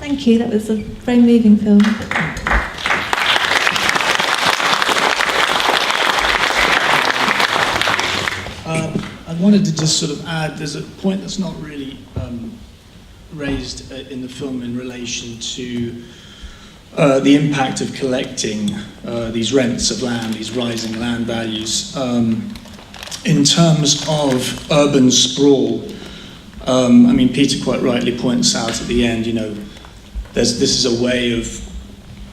Thank you, that was a very moving film. I wanted to just sort of add, there's a point that's not really raised in the film in relation to the impact of collecting these rents of land, these rising land values. In terms of urban sprawl, I mean, Peter quite rightly points out at the end, you know, this is a way of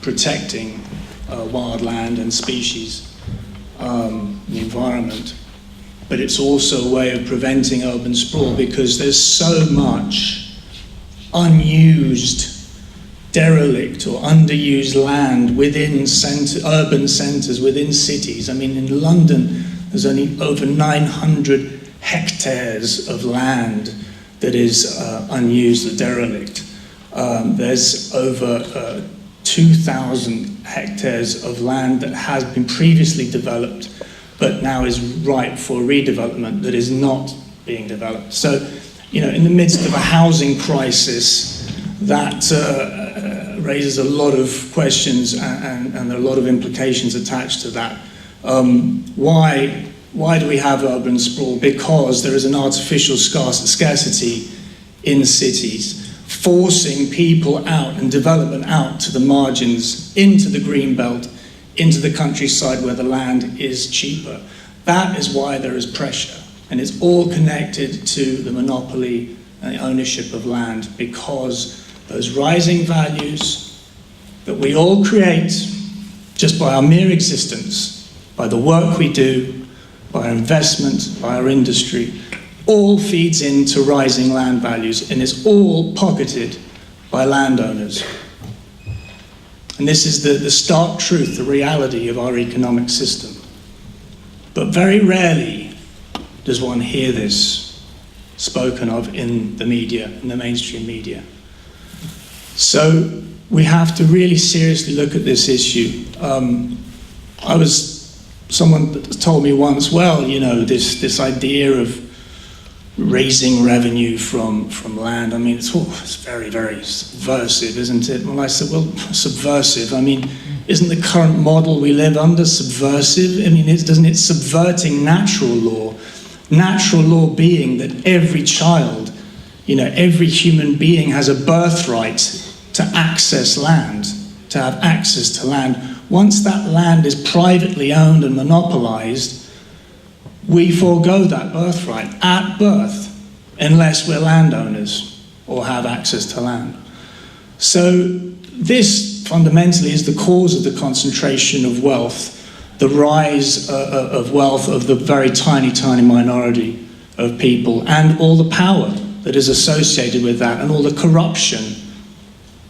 protecting wildland and species, the environment. But it's also a way of preventing urban sprawl because there's so much unused, derelict or underused land within urban centres, within cities. I mean, in London, there's only over 900 hectares of land that is unused or derelict. There's over 2,000 hectares of land that has been previously developed but now is ripe for redevelopment that is not being developed. So, you know, in the midst of a housing crisis, that raises a lot of questions and there are a lot of implications attached to that. Why do we have urban sprawl? Because there is an artificial scarcity in cities, forcing people out and development out to the margins, into the green belt, into the countryside where the land is cheaper. That is why there is pressure, and it's all connected to the monopoly and the ownership of land, because those rising values that we all create just by our mere existence, by the work we do, by our investment, by our industry, all feeds into rising land values and is all pocketed by landowners. And this is the stark truth, the reality of our economic system. But very rarely does one hear this spoken of in the media, in the mainstream media. So we have to really seriously look at this issue. Someone told me once, well, you know, this idea of raising revenue from land, I mean, it's very, very subversive, isn't it? Well, I said, well, subversive, I mean, isn't the current model we live under subversive? I mean, isn't it subverting natural law? Natural law being that every child, you know, every human being has a birthright to access land, to have access to land. Once that land is privately owned and monopolized, we forego that birthright at birth unless we're landowners or have access to land. So this fundamentally is the cause of the concentration of wealth, the rise of wealth of the very tiny, tiny minority of people, and all the power that is associated with that, and all the corruption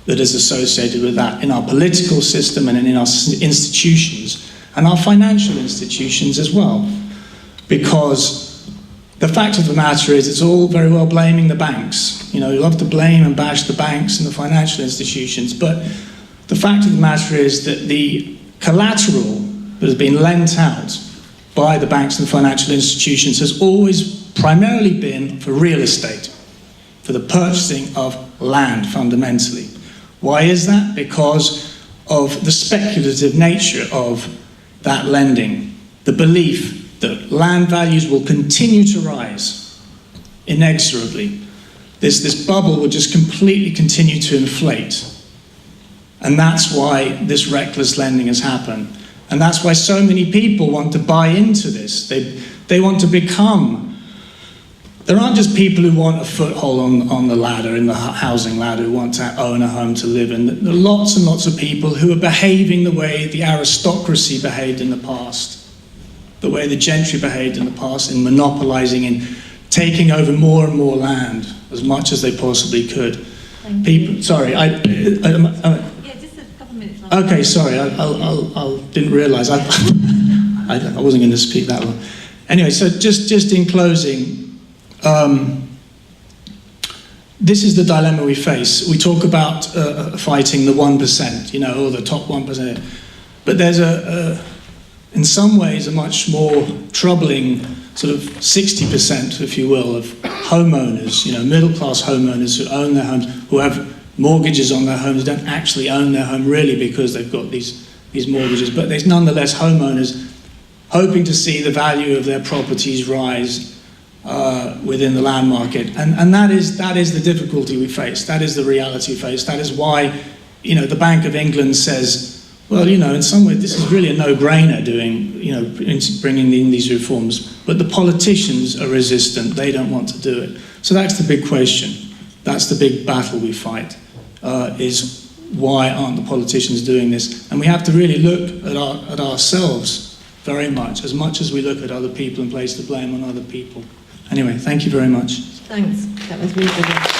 that is associated with that in our political system and in our institutions, and our financial institutions as well. Because the fact of the matter is, it's all very well blaming the banks. You know, you love to blame and bash the banks and the financial institutions, but the fact of the matter is that the collateral that has been lent out by the banks and the financial institutions has always primarily been for real estate, for the purchasing of land, fundamentally. Why is that? Because of the speculative nature of that lending, the belief that land values will continue to rise inexorably. This bubble will just completely continue to inflate. And that's why this reckless lending has happened. And that's why so many people want to buy into this. They want to become... There aren't just people who want a foothold on the ladder, in the housing ladder, who want to own a home to live in. There are lots and lots of people who are behaving the way the aristocracy behaved in the past, the way the gentry behaved in the past, in monopolizing and taking over more and more land, as much as they possibly could. People, sorry, yeah, just a couple of minutes left. Okay, sorry, I didn't realise I wasn't going to speak that long. Anyway, so just in closing, this is the dilemma we face. We talk about fighting the 1%, you know, or the top 1%, but there's in some ways a much more troubling sort of 60%, if you will, of homeowners, you know, middle-class homeowners who own their homes, who have mortgages on their homes, don't actually own their home really because they've got these mortgages, but there's nonetheless homeowners hoping to see the value of their properties rise within the land market. And that is the difficulty we face. That is the reality we face. That is why, the Bank of England says, well, in some way this is really a no-brainer bringing in these reforms, but the politicians are resistant. They don't want to do it. So that's the big question. That's the big battle we fight, is why aren't the politicians doing this? And we have to really look at ourselves very much as we look at other people and place the blame on other people. Anyway, thank you very much. Thanks. That was really good.